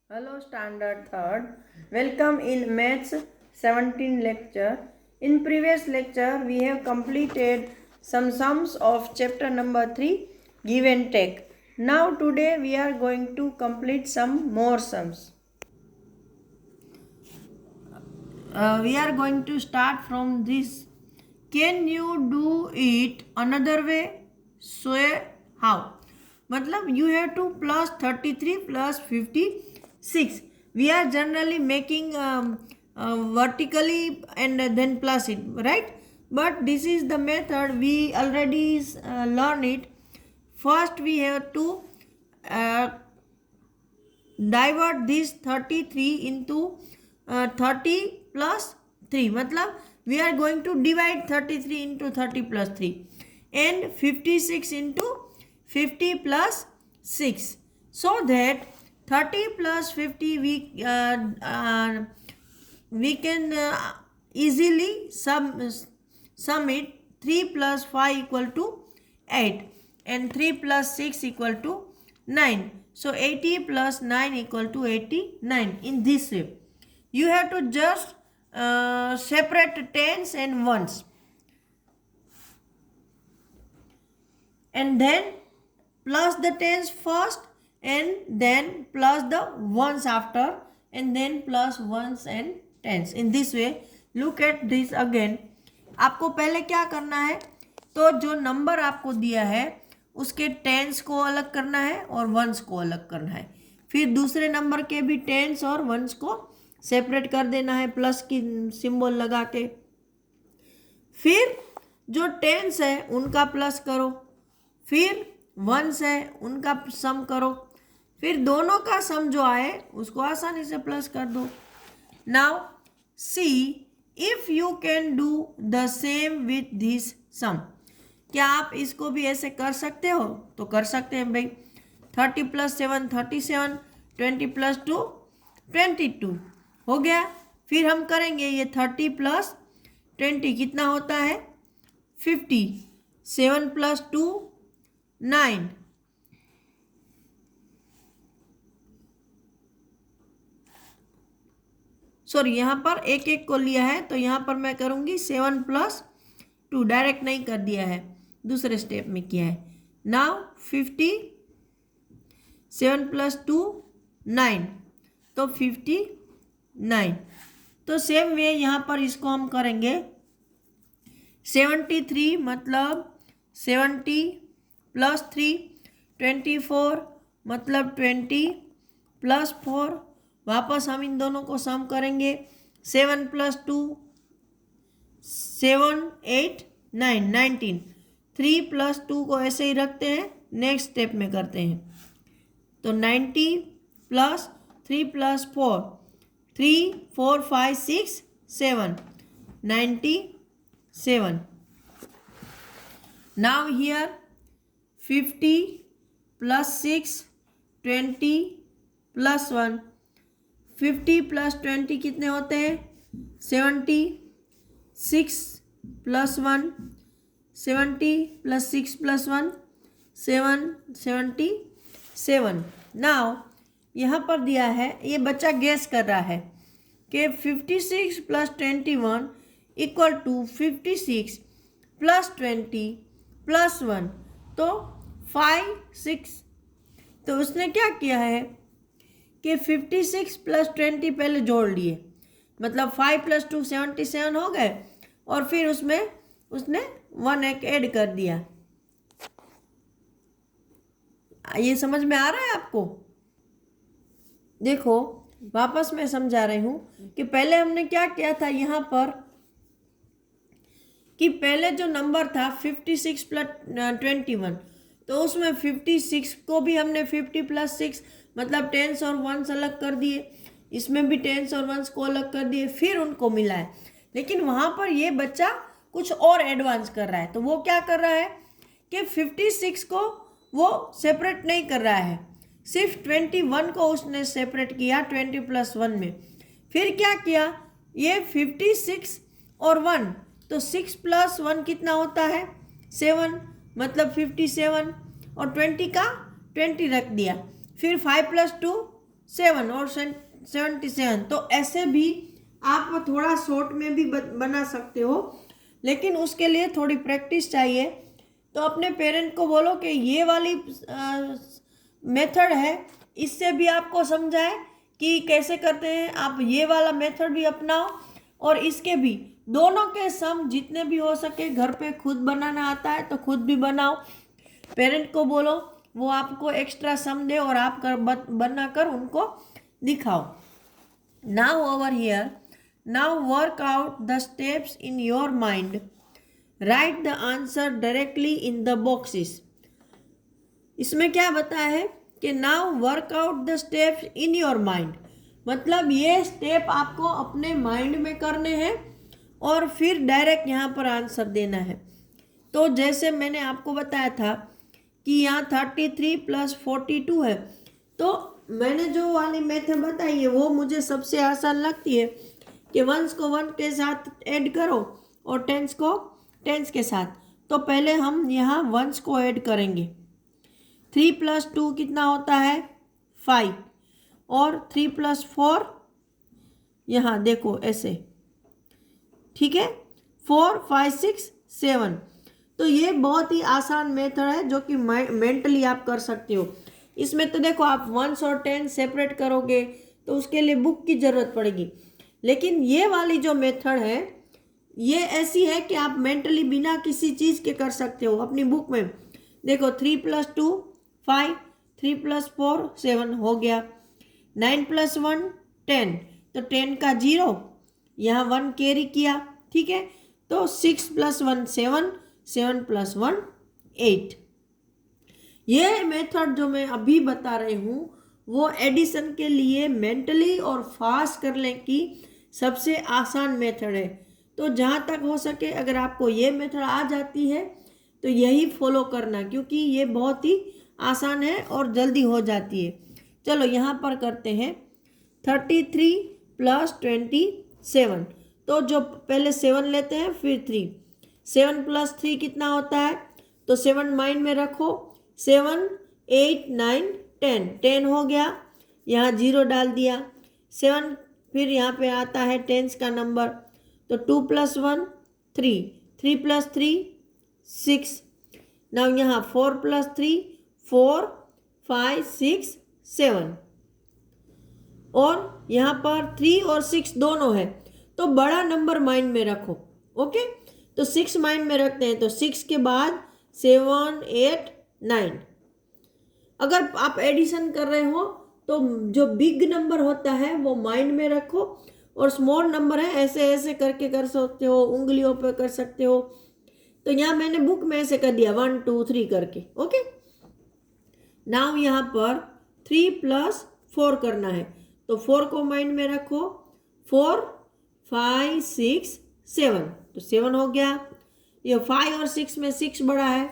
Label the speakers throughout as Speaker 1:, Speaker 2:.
Speaker 1: Hello, Standard 3rd. Welcome in Maths 17 lecture. In previous lecture, we have completed some sums of chapter number 3, Give and Take. Now, today we are going to complete some more sums. We are going to start from this. Can you do it another way? Swear how? मतलब you have to plus 33 plus 56. We are generally making vertically and then plus it, right? But this is the method we already learn it. First we have to uh, divert this 33 into 30 plus 3. मतलब we are going to divide 33 into 30 plus 3 and 56 into 50 plus 6, so that 30 plus 50 we can easily sum it. 3 plus 5 equal to 8 and 3 plus 6 equal to 9. So 80 plus 9 equal to 89. In this way, you have to just separate tens and ones, and then plus the tens first and then plus the ones after, and then plus ones and tens. In this way, look at this again. आपको पहले क्या करना है, तो जो number आपको दिया है उसके टेंस को अलग करना है और वंस को अलग करना है. फिर दूसरे नंबर के भी टेंस और वंस को सेपरेट कर देना है प्लस की सिंबल लगा के. फिर जो टेंस है उनका प्लस करो, फिर वंस है उनका सम करो, फिर दोनों का सम जो आए उसको आसानी से प्लस कर दो. Now see if you can do the same with this sum. क्या आप इसको भी ऐसे कर सकते हो? तो कर सकते हैं भाई. 30 प्लस 7 37, 20 प्लस 2 22 हो गया. फिर हम करेंगे ये 30 प्लस 20 कितना होता है 50. 7 प्लस 2 9. सॉरी, यहाँ पर एक एक को लिया है तो यहाँ पर मैं करूँगी 7 प्लस 2. डायरेक्ट नहीं कर दिया है, दूसरे स्टेप में किया है. नाउ 50, 7 प्लस 2 9, तो 59. तो सेम वे यहाँ पर इसको हम करेंगे 73 मतलब 70 प्लस 3, 24 मतलब 20 प्लस 4. वापस हम इन दोनों को सम करेंगे. 7 प्लस 2 7 8 9 19. 3 प्लस 2 को ऐसे ही रखते हैं, नेक्स्ट स्टेप में करते हैं. तो 90 plus 3 plus 4 3 4 5 6 7 97. Now here 50 plus 6 20 plus 1. 50 plus 20 कितने होते हैं 70. 6 प्लस 1 70 प्लस 6 प्लस 1 7 77. नाउ यहाँ पर दिया है, ये बच्चा गेस कर रहा है कि 56 plus 21 equal to 56 plus 20 plus 1, तो 5 6. तो उसने क्या किया है कि 56 प्लस 20 पहले जोड़ लिए, मतलब 5 प्लस 2 77 हो गए, और फिर उसमें उसने 1 एक ऐड कर दिया. ये समझ में आ रहा है आपको? देखो वापस मैं समझा रही हूँ कि पहले हमने क्या किया था यहाँ पर, कि पहले जो नंबर था 56 प्लस 21, तो उसमें 56 को भी हमने 50 प्लस 6 मतलब टेंस और वंस अलग कर दिए, इसमें भी टेंस और वंस को अलग कर दिए, फिर उनको मिला है. लेकिन वहाँ पर ये बच्चा कुछ और एडवांस कर रहा है. तो वो क्या कर रहा है कि 56 को वो सेपरेट नहीं कर रहा है, सिर्फ 21 को उसने सेपरेट किया 20 प्लस 1 में. फिर क्या किया, ये 56 और 1, तो 6 प्लस 1 कितना होता है 7, मतलब 57, और 20 का 20 रख दिया. फिर 5 प्लस 2 7 और 77। तो ऐसे भी आप थोड़ा शॉर्ट में भी बना सकते हो, लेकिन उसके लिए थोड़ी प्रैक्टिस चाहिए। तो अपने पेरेंट को बोलो कि ये वाली मेथड है, इससे भी आपको समझाए कि कैसे करते हैं, आप ये वाला मेथड भी अपनाओ और इसके भी दोनों के सम जितने भी हो सके घर पे खुद बनाना आता है तो खुद भी बनाओ। पेरेंट को बोलो वो आपको एक्स्ट्रा सम दे और आप बना कर उनको दिखाओ। Now over here, now work out the steps in your mind, right the answer directly in the boxes. इसमें क्या बताया है कि now work out the steps in your mind, मतलब ये स्टेप आपको अपने माइंड में करने हैं और फिर डायरेक्ट यहाँ पर आंसर देना है। तो जैसे मैंने आपको बताया था कि यहाँ 33 + 42 है, तो मैंने जो वाली मेथड बताई है वो मुझे सबसे आसान लगती है कि वंस को 1 के साथ ऐड करो और टेंस को टेंस के साथ। तो पहले हम यहाँ वंस को ऐड करेंगे। 3 + 2 कितना होता है 5, और 3 + 4 यहाँ देखो ऐसे, ठीक है, 4 5 6 7। तो ये बहुत ही आसान मेथड है जो कि मेंटली आप कर सकते हो। इसमें तो देखो आप 1 और 10 सेपरेट करोगे तो उसके लिए बुक की ज़रूरत पड़ेगी, लेकिन ये वाली जो मेथड है ये ऐसी है कि आप मेंटली बिना किसी चीज़ के कर सकते हो। अपनी बुक में देखो 3 + 2 5, 3 + 4 7 हो गया, 9 + 1 10, तो 10 का 0, यहाँ 1 कैरी किया, ठीक है। तो 6 + 1 7, 7 + 1 8। ये मेथड जो मैं अभी बता रही हूँ वो एडिशन के लिए मेंटली और फास्ट करने की सबसे आसान मेथड है। तो जहाँ तक हो सके अगर आपको ये मेथड आ जाती है तो यही फॉलो करना, क्योंकि ये बहुत ही आसान है और जल्दी हो जाती है। चलो यहाँ पर करते हैं 33 + 27। तो जो पहले 7 लेते हैं फिर 3, 7 + 3 कितना होता है, तो 7 माइंड में रखो, 7 8 9 10, 10 हो गया, यहाँ 0 डाल दिया, 7 फिर यहाँ पे आता है टेंस का नंबर, तो 2 + 1 3, 3 + 3 6, नाउ यहाँ 4 + 3 4 5 6 7, और यहाँ पर 3 और 6 दोनों है, तो बड़ा नंबर माइंड में रखो। ओके, तो 6 माइंड में रखते हैं, तो 6 के बाद 7 8 9। अगर आप एडिशन कर रहे हो तो जो बिग नंबर होता है वो माइंड में रखो, और स्मॉल नंबर है ऐसे ऐसे करके कर सकते हो, उंगलियों पे कर सकते हो। तो यहाँ मैंने बुक में ऐसे कर दिया 1 2 3 करके। ओके, नाउ यहाँ पर 3 + 4 करना है, तो 4 को माइंड में रखो, 4 5 6 7, तो 7 हो गया। ये 5 और 6 में 6 बड़ा है,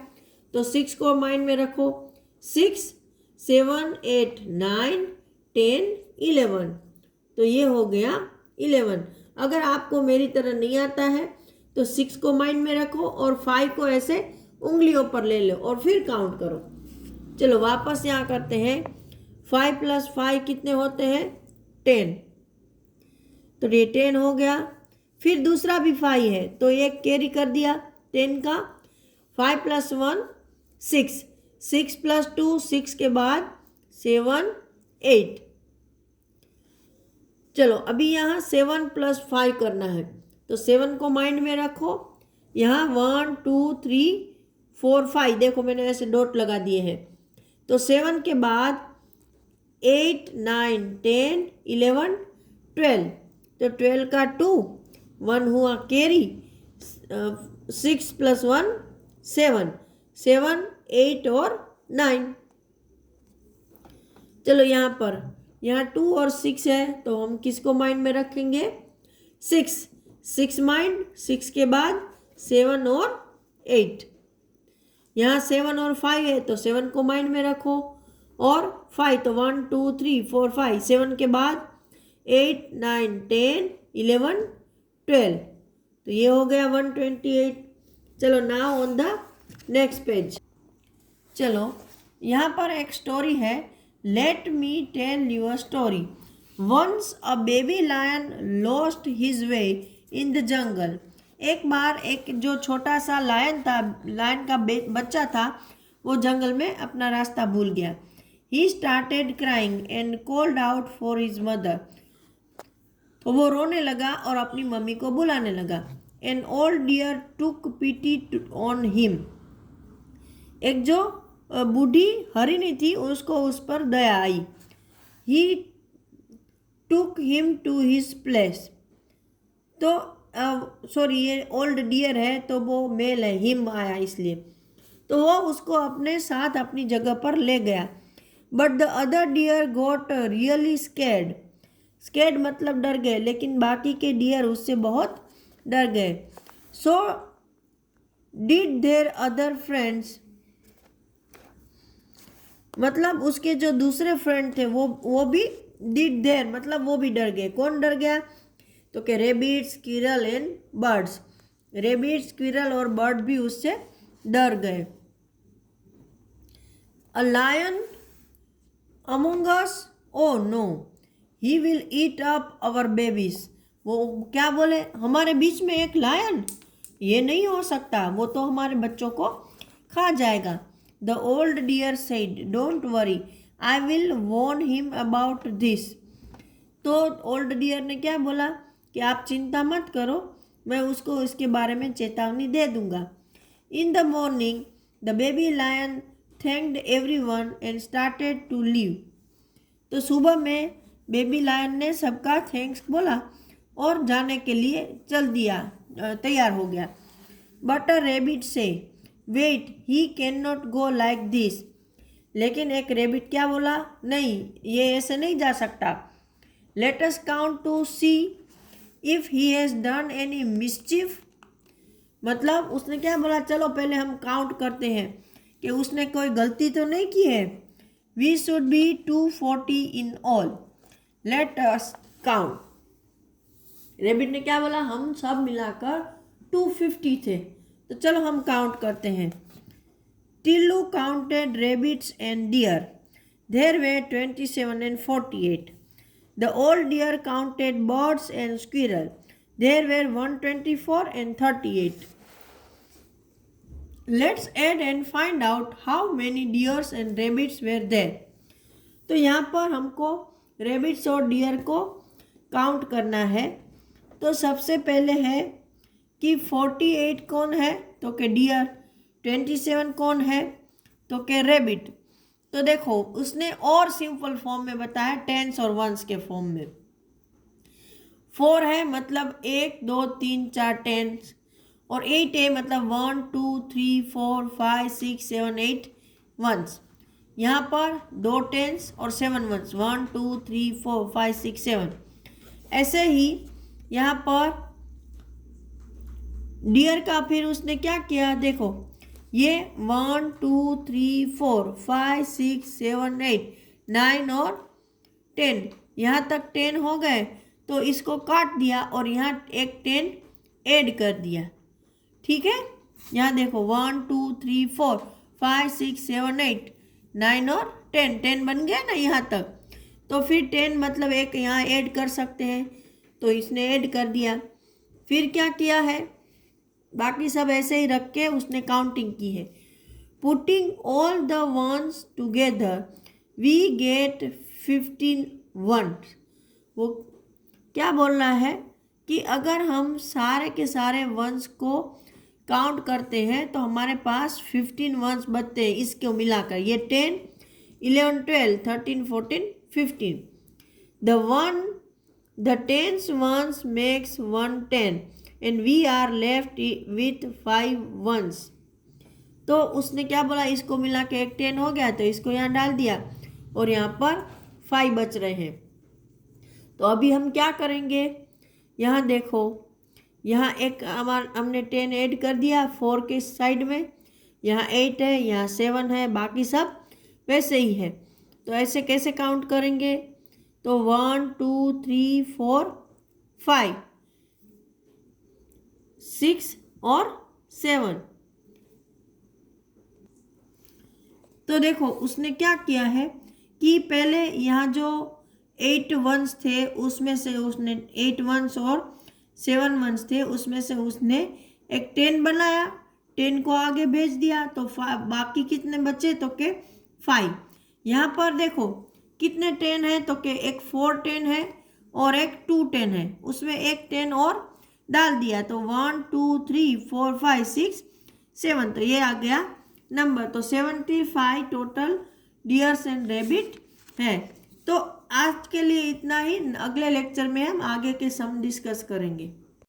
Speaker 1: तो 6 को माइंड में रखो, 6 7 8 9 10 11, तो ये हो गया 11। अगर आपको मेरी तरह नहीं आता है तो 6 को माइंड में रखो और 5 को ऐसे उंगलियों पर ले लो और फिर काउंट करो। चलो वापस यहाँ करते हैं, 5 + 5 कितने होते हैं 10, तो ये 10 हो गया। फिर दूसरा भी 5 है तो एक कैरी कर दिया 10 का, 5 + 1 6, 6 + 2 6 के बाद 7 8। चलो अभी यहाँ 7 + 5 करना है, तो 7 को माइंड में रखो, यहाँ 1 2 3 4 5, देखो मैंने ऐसे डॉट लगा दिए हैं। तो 7 के बाद 8 9 10 11 12, तो 12 का 2, 1 हुआ कैरी, 6 + 1 7, 7 8 और 9। चलो यहाँ पर यहाँ 2 और 6 है तो हम किसको माइंड में रखेंगे 6, 6 माइंड, 6 के बाद 7 और 8। यहाँ 7 और 5 है तो 7 को माइंड में रखो, और 5 तो 1 2 3 4 5, 7 के बाद 8 9 10 11 12, तो ये हो गया 128। चलो now on the next page. चलो यहाँ पर एक स्टोरी है Let me tell you a story. Once a baby lion lost his way in the jungle. एक बार एक जो छोटा सा लायन था, लायन का बच्चा था, वो जंगल में अपना रास्ता भूल गया. He started crying and called out for his mother. तो वो रोने लगा और अपनी मम्मी को बुलाने लगा. An old deer took pity on him. एक जो बूढ़ी हरिणी थी उसको उस पर दया आई. He took him to his place. तो सॉरी ये ओल्ड डियर है तो वो मेल है, हिम आया इसलिए. तो वो उसको अपने साथ अपनी जगह पर ले गया. But the other deer got really scared. Scared मतलब डर गए, लेकिन बाकी के डियर उससे बहुत डर गए. So did their other friends, मतलब उसके जो दूसरे फ्रेंड थे वो भी डिड देयर मतलब वो भी डर गए. कौन डर गया? तो क्या rabbit, squirrel and birds. Rabbit, squirrel और बर्ड भी उससे डर गए. A lion among us, oh no, he will eat up our babies. वो क्या बोले? हमारे बीच में एक लायन? ये नहीं हो सकता, वो तो हमारे बच्चों को खा जाएगा. The old deer said, don't worry, I will warn him about this. तो ओल्ड डियर ने क्या बोला कि आप चिंता मत करो, मैं उसको इसके बारे में चेतावनी दे दूंगा. In the morning the baby lion thanked everyone and started to leave. तो सुबह में बेबी लायन ने सबका थैंक्स बोला और जाने के लिए चल दिया, तैयार हो गया. But a rabbit said, wait, he can not go like this. लेकिन एक रेबिट क्या बोला? नहीं, ये ऐसे नहीं जा सकता. Let us count to see if he has done any mischief. मतलब उसने क्या बोला? चलो पहले हम काउंट करते हैं कि उसने कोई गलती तो नहीं की है. We should be 240 in all. Let us count. Rabbit ने क्या बोला? हम सब मिलाकर 250 थे, तो चलो हम काउंट करते हैं. Tillu counted rabbits and deer. There were 27 and 48. The old deer counted birds and squirrel. There were 124 and 38. Let's add and find out how many deers and rabbits were there. तो यहाँ पर हमको रेबिट्स और dear को count करना है. तो सबसे पहले है कि 48 कौन है? तो के डियर. 27 कौन है? तो के रेबिट. तो देखो उसने और सिंपल फॉर्म में बताया, टेंस और वंस के फॉर्म में. 4 है मतलब 1 2 3 4 टेंस, और 8 है मतलब 1 2 3 4 5 6 7 8 वंस. यहाँ पर 2 टेंस और 7 वंस, 1 2 3 4 5 6 7. ऐसे ही यहाँ पर डियर का फिर उसने क्या किया? देखो ये 1 2 3 4 5 6 7 8 9 और 10, यहाँ तक 10 हो गए. तो इसको काट दिया और यहाँ एक 10 ऐड कर दिया. ठीक है, यहाँ देखो 1 2 3 4 5 6 7 8 9 और 10, 10 बन गया ना यहाँ तक. तो फिर 10 मतलब एक यहाँ ऐड कर सकते हैं, तो इसने ऐड कर दिया. फिर क्या किया है? बाकी सब ऐसे ही रख के उसने काउंटिंग की है. Putting all the ones together we get 15 ones. वो क्या बोलना है कि अगर हम सारे के सारे वंस को काउंट करते हैं तो हमारे पास 15 वंस बचते हैं. इसको मिलाकर ये 10 11 12 13 14 15. The tens ones makes 110 and we are left with 5 ones. तो उसने क्या बोला? इसको मिला के एक 10 हो गया, तो इसको यहाँ डाल दिया और यहाँ पर 5 बच रहे हैं. तो अभी हम क्या करेंगे? यहाँ देखो, यहाँ एक हमने 10 ऐड कर दिया 4 के साइड में, यहाँ 8 है, यहाँ 7 है, बाकी सब वैसे ही है. तो ऐसे कैसे काउंट करेंगे? तो 1 2 3 4 5 6 और 7. तो देखो उसने क्या किया है कि पहले यहाँ जो 8 वंस थे उसमें से उसने 8 वंस और 7 वंस थे उसमें से उसने एक 10 बनाया, 10 को आगे भेज दिया तो बाकी कितने बचे तो के 5। यहाँ पर देखो कितने 10 है तो के एक 4 10 है और एक 2 10 है, उसमें एक 10 और डाल दिया तो 1 2 3 4 5 6 7, तो ये आ गया नंबर। तो 75 टोटल डियर्स एंड रैबिट है। तो आज के लिए इतना ही, अगले लेक्चर में हम आगे के सम डिस्कस करेंगे।